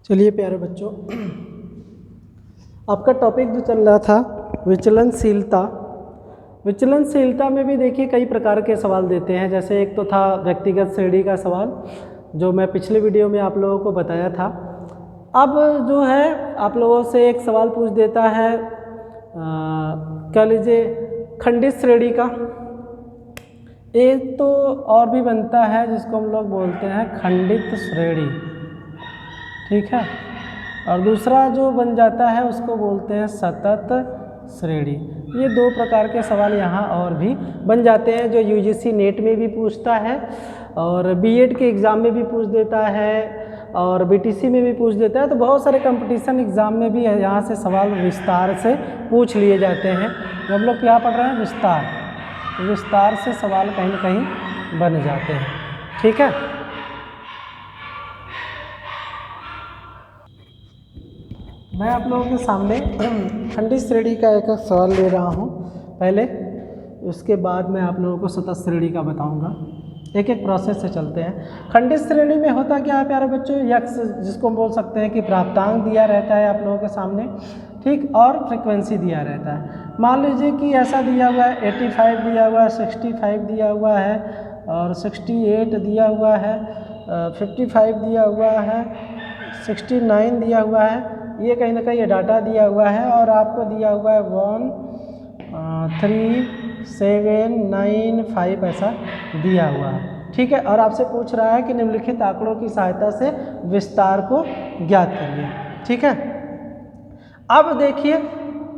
चलिए प्यारे बच्चों, आपका टॉपिक जो चल रहा था विचलनशीलता। विचलनशीलता में भी देखिए कई प्रकार के सवाल देते हैं। जैसे एक तो था व्यक्तिगत श्रेणी का सवाल, जो मैं पिछले वीडियो में आप लोगों को बताया था। अब जो है आप लोगों से एक सवाल पूछ देता है, कह लीजिए खंडित श्रेणी का। एक तो और भी बनता है जिसको हम लोग बोलते हैं खंडित श्रेणी, ठीक है। और दूसरा जो बन जाता है उसको बोलते हैं सतत श्रेणी। ये दो प्रकार के सवाल यहाँ और भी बन जाते हैं, जो यूजीसी नेट में भी पूछता है और बीएड के एग्ज़ाम में भी पूछ देता है और बीटीसी में भी पूछ देता है। तो बहुत सारे कंपटीशन एग्ज़ाम में भी यहाँ से सवाल विस्तार से पूछ लिए जाते हैं। हम लोग क्या पढ़ रहे हैं, विस्तार से सवाल कहीं ना कहीं बन जाते हैं, ठीक है। मैं आप लोगों के सामने खंडित श्रेणी का एक सवाल ले रहा हूँ पहले, उसके बाद मैं आप लोगों को सतत श्रेणी का बताऊँगा। एक एक प्रोसेस से चलते हैं। खंडित श्रेणी में होता क्या है प्यारे बच्चों, यक्स जिसको हम बोल सकते हैं कि प्राप्तांक दिया रहता है आप लोगों के सामने, ठीक, और फ्रीक्वेंसी दिया रहता है। मान लीजिए कि ऐसा दिया हुआ है 85 दिया हुआ है, 65 दिया हुआ है और 68 दिया हुआ है, 55 दिया हुआ है, 69 दिया हुआ है। ये कहीं ना कहीं ये डाटा दिया हुआ है और आपको दिया हुआ है 13795 ऐसा दिया हुआ है, ठीक है। और आपसे पूछ रहा है कि निम्नलिखित आंकड़ों की सहायता से विस्तार को ज्ञात करिए, ठीक है। अब देखिए,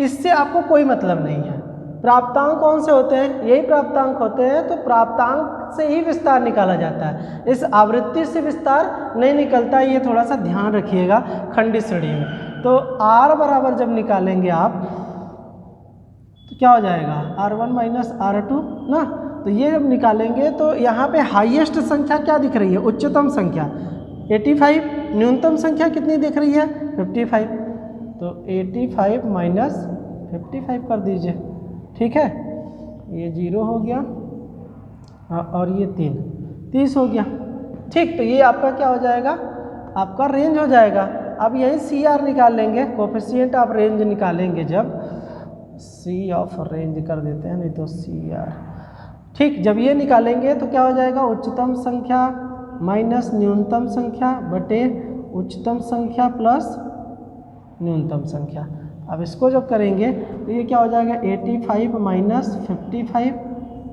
इससे आपको कोई मतलब नहीं है। प्राप्तांक कौन से होते हैं, यही प्राप्तांक होते हैं। तो प्राप्तांक से ही विस्तार निकाला जाता है, इस आवृत्ति से विस्तार नहीं निकलता। ये थोड़ा सा ध्यान रखिएगा खंडित श्रेणी में। तो R बराबर जब निकालेंगे आप तो क्या हो जाएगा, R1 माइनस R2 ना। तो ये जब निकालेंगे तो यहाँ पे हाईएस्ट संख्या क्या दिख रही है, उच्चतम संख्या 85, न्यूनतम संख्या कितनी दिख रही है 55। तो 85 माइनस 55 कर दीजिए, ठीक है। ये 0 हो गया और ये 30 हो गया, ठीक। तो ये आपका क्या हो जाएगा, आपका रेंज हो जाएगा। अब यही CR निकाल लेंगे, कोफिशिएंट ऑफ रेंज निकालेंगे। जब C ऑफ रेंज कर देते हैं, नहीं तो CR, ठीक। जब ये निकालेंगे तो क्या हो जाएगा, उच्चतम संख्या माइनस न्यूनतम संख्या बटे उच्चतम संख्या प्लस न्यूनतम संख्या। अब इसको जब करेंगे तो ये क्या हो जाएगा, 85 माइनस 55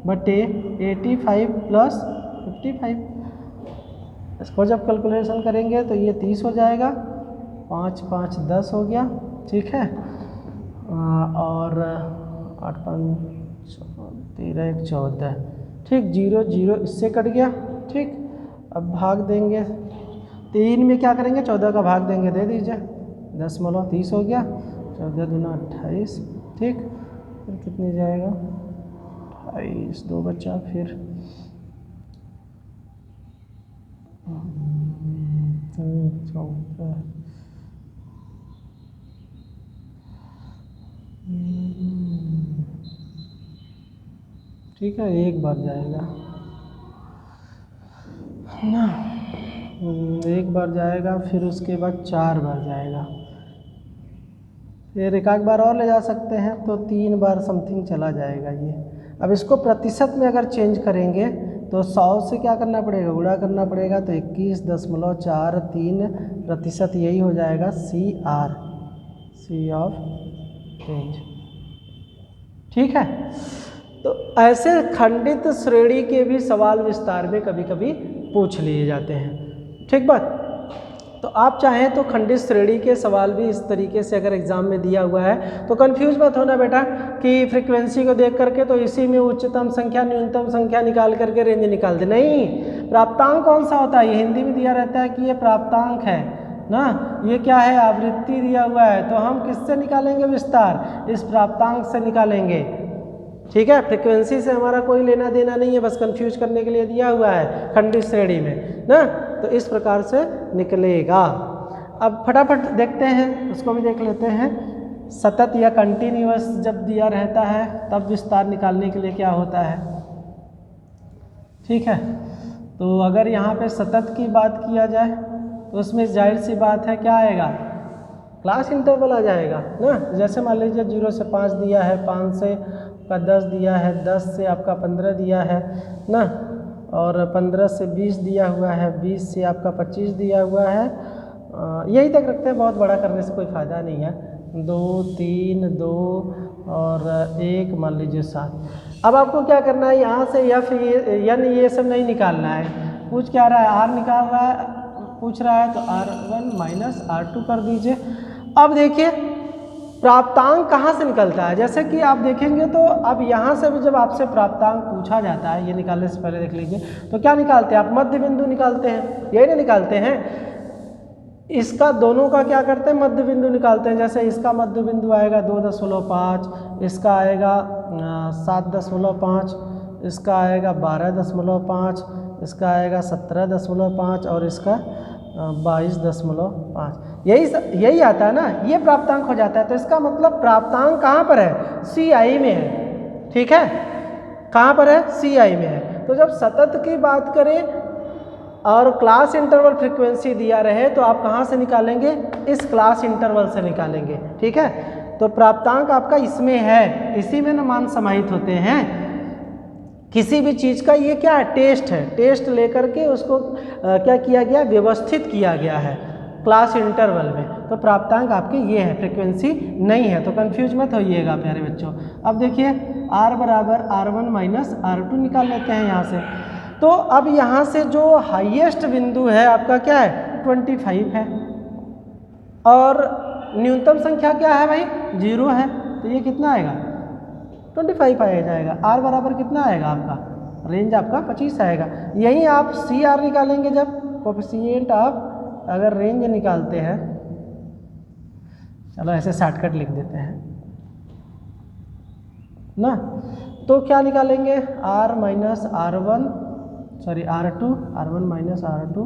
बटे 85 प्लस 55। इसको जब कैलकुलेशन करेंगे तो ये 30 हो जाएगा, 5 5 10 हो गया, ठीक है। और 8 5 13 1 14, ठीक। 0 0 इससे कट गया, ठीक। अब भाग देंगे 3 में, क्या करेंगे 14 का भाग देंगे, दे दीजिए 10/30 हो गया, 14 दूना 28, ठीक। फिर कितनी जाएगा 28, 2 बचा, फिर 14, ठीक है। एक बार जाएगा ना, एक बार जाएगा, फिर उसके बाद 4 बार जाएगा, फिर एक आध बार और ले जा सकते हैं, तो 3 बार समथिंग चला जाएगा ये। अब इसको प्रतिशत में अगर चेंज करेंगे तो 100 से क्या करना पड़ेगा, गुणा करना पड़ेगा। तो 21.43%, यही हो जाएगा CR, C ऑफ रेंज, ठीक है। तो ऐसे खंडित श्रेणी के भी सवाल विस्तार में कभी कभी पूछ लिए जाते हैं, ठीक बात। तो आप चाहें तो खंडित श्रेणी के सवाल भी इस तरीके से अगर एग्जाम में दिया हुआ है तो कंफ्यूज मत होना बेटा कि फ्रीक्वेंसी को देख करके तो इसी में उच्चतम संख्या न्यूनतम संख्या निकाल करके रेंज निकाल दे। नहीं, प्राप्तांक कौन सा होता है, ये हिंदी में दिया रहता है कि ये प्राप्तांक है ना, ये क्या है, आवृत्ति दिया हुआ है। तो हम किससे निकालेंगे विस्तार, इस प्राप्तांक से निकालेंगे, ठीक है। फ्रीक्वेंसी से हमारा कोई लेना देना नहीं है, बस कंफ्यूज करने के लिए दिया हुआ है खंडित श्रेणी में ना। तो इस प्रकार से निकलेगा। अब फटाफट देखते हैं, उसको भी देख लेते हैं। सतत या कंटिन्यूअस जब दिया रहता है तब विस्तार निकालने के लिए क्या होता है, ठीक है। तो अगर यहाँ पे सतत की बात किया जाए तो उसमें जाहिर सी बात है क्या आएगा, क्लास इंटरवल आ जाएगा ना। जैसे मान लीजिए 0 से 5 दिया है, 5 से आपका 10 दिया है, 10 से आपका 15 दिया है ना, और 15 से 20 दिया हुआ है, 20 से आपका 25 दिया हुआ है। यही तक रखते हैं, बहुत बड़ा करने से कोई फ़ायदा नहीं है। 2 3 2 और 1 मान लीजिए 7। अब आपको क्या करना है, यहाँ से एफ ये सब नहीं निकालना है। पूछ क्या रहा है, आर निकाल रहा है, पूछ रहा है तो R1 माइनस R2 कर दीजिए। अब देखिए प्राप्तांक कहाँ से निकलता है, जैसे कि आप देखेंगे तो अब यहाँ से भी जब आपसे प्राप्तांक पूछा जाता है, ये निकालने से पहले देख लीजिए, तो क्या निकालते हैं आप, मध्य बिंदु निकालते हैं, यही ना निकालते हैं। इसका दोनों का क्या करते हैं, मध्य बिंदु निकालते हैं। जैसे इसका मध्य बिंदु आएगा 2.5, इसका आएगा 7.5, इसका आएगा 12.5, इसका आएगा 17.5 और इसका 22.5। यही आता है ना, ये प्राप्तांक हो जाता है। तो इसका मतलब प्राप्तांक कहाँ पर है, CI में है। ठीक है, कहाँ पर है, CI में है। तो जब सतत की बात करें और क्लास इंटरवल फ्रीक्वेंसी दिया रहे तो आप कहाँ से निकालेंगे, इस क्लास इंटरवल से निकालेंगे। ठीक है, तो प्राप्तांक आपका इसमें है, इसी में न मान समाहित होते हैं किसी भी चीज़ का। ये क्या है, टेस्ट है, टेस्ट लेकर के उसको क्या किया गया, व्यवस्थित किया गया है क्लास इंटरवल में। तो प्राप्तांक आपके ये है, फ्रीक्वेंसी नहीं है। तो कंफ्यूज मत होइएगा प्यारे बच्चों। अब देखिए R बराबर R1 माइनस R2 निकाल लेते हैं यहाँ से। तो अब यहाँ से जो हाईएस्ट बिंदु है आपका क्या है, 25 है, और न्यूनतम संख्या क्या है भाई, 0 है। तो ये कितना आएगा, 25 आ जाएगा। R बराबर कितना आएगा आपका, रेंज आपका 25 आएगा। यही आप CR निकालेंगे, जब कोफिशिएंट आप अगर रेंज निकालते हैं, चलो ऐसे शॉर्टकट लिख देते हैं ना, तो क्या निकालेंगे, R minus R1 sorry R2, R1 minus R2,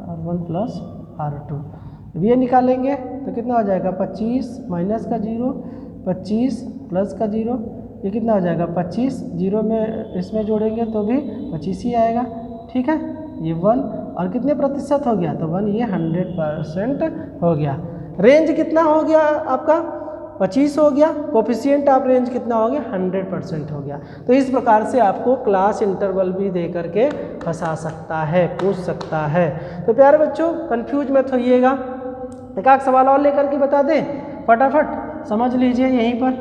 R1 plus R2, ये निकालेंगे तो कितना हो जाएगा, 25 माइनस का 0, 25 प्लस का 0, ये कितना हो जाएगा 25, 0 में इसमें जोड़ेंगे तो भी 25 ही आएगा। ठीक है, ये 1 और कितने प्रतिशत हो गया, तो 1, ये 100% हो गया। रेंज कितना हो गया आपका, 25 हो गया। कोफिशिएंट ऑफ रेंज कितना हो गया, 100% हो गया। तो इस प्रकार से आपको क्लास इंटरवल भी दे करके फंसा सकता है, पूछ सकता है। तो प्यारे बच्चों कंफ्यूज मत होइएगा, एक आध सवाल और लेकर के बता दें, फटाफट समझ लीजिए यहीं पर,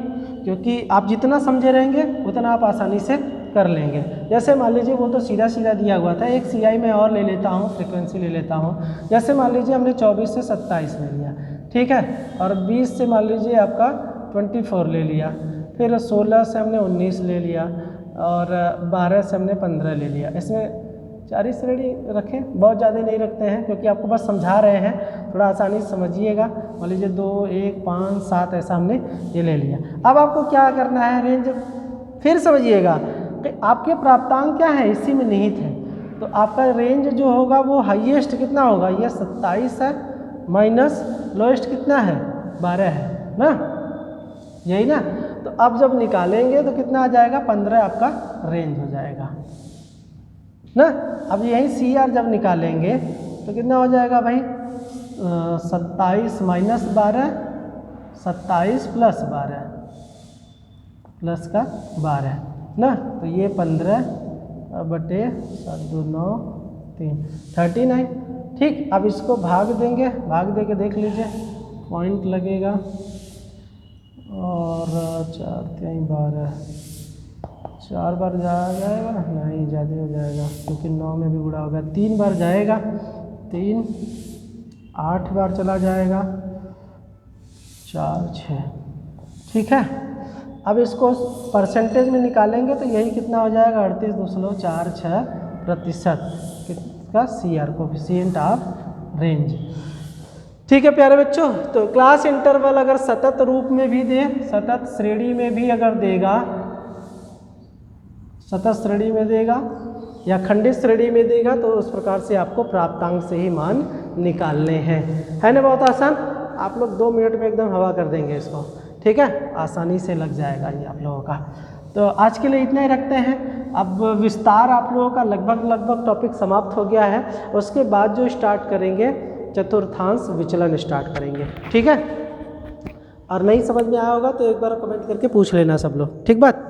क्योंकि आप जितना समझे रहेंगे उतना आप आसानी से कर लेंगे। जैसे मान लीजिए वो तो सीधा सीधा दिया हुआ था, एक CI में और ले लेता हूँ, फ्रिक्वेंसी ले लेता हूँ। जैसे मान लीजिए हमने 24 से 27 ले लिया, ठीक है, और 20 से मान लीजिए आपका 24 ले लिया, फिर 16 से हमने 19 ले लिया, और 12 से हमने 15 ले लिया। इसमें 4 श्रेणी रखें, बहुत ज़्यादा नहीं रखते हैं, क्योंकि आपको बस समझा रहे हैं, थोड़ा आसानी से समझिएगा। मान लीजिए 2 1 5 7 ऐसा हमने ये ले लिया। अब आपको क्या करना है, रेंज फिर समझिएगा कि आपके प्राप्तांक क्या है, इसी में निहित है। तो आपका रेंज जो होगा वो हाईएस्ट कितना होगा, ये 27 है, माइनस लोएस्ट कितना है, 12 है ना, यही ना। तो अब जब निकालेंगे तो कितना आ जाएगा, 15 आपका रेंज हो जाएगा ना। अब यही CR जब निकालेंगे तो कितना हो जाएगा भाई, 27 माइनस 12, 27 प्लस 12 प्लस का 12 ना, तो ये 15 बटे 7 2 9 3 39। ठीक, अब इसको भाग देंगे, भाग दे के देख लीजिए, पॉइंट लगेगा, और 4 3 12, 4 बार जाएगा, नहीं ज़्यादा हो जाएगा क्योंकि 9 में भी गुणा होगा, 3 बार जाएगा, 3 8 बार चला जाएगा, 4 6। ठीक है, अब इसको परसेंटेज में निकालेंगे तो यही कितना हो जाएगा, 38.46% किसका, CR कोफिशिएंट ऑफ रेंज। ठीक है प्यारे बच्चों, तो क्लास इंटरवल अगर सतत रूप में भी दे, सतत श्रेणी में भी अगर देगा, सतत श्रेणी में देगा या खंडित श्रेणी में देगा, तो उस प्रकार से आपको प्राप्तांक से ही मान निकालने हैं, है ना। बहुत आसान, आप लोग 2 मिनट में एकदम हवा कर देंगे इसको। ठीक है, आसानी से लग जाएगा ये आप लोगों का। तो आज के लिए इतना ही रखते हैं। अब विस्तार आप लोगों का लगभग टॉपिक समाप्त हो गया है। उसके बाद जो स्टार्ट करेंगे चतुर्थांश विचलन स्टार्ट करेंगे। ठीक है, और नहीं समझ में आया होगा तो एक बार कमेंट करके पूछ लेना सब लोग। ठीक बात।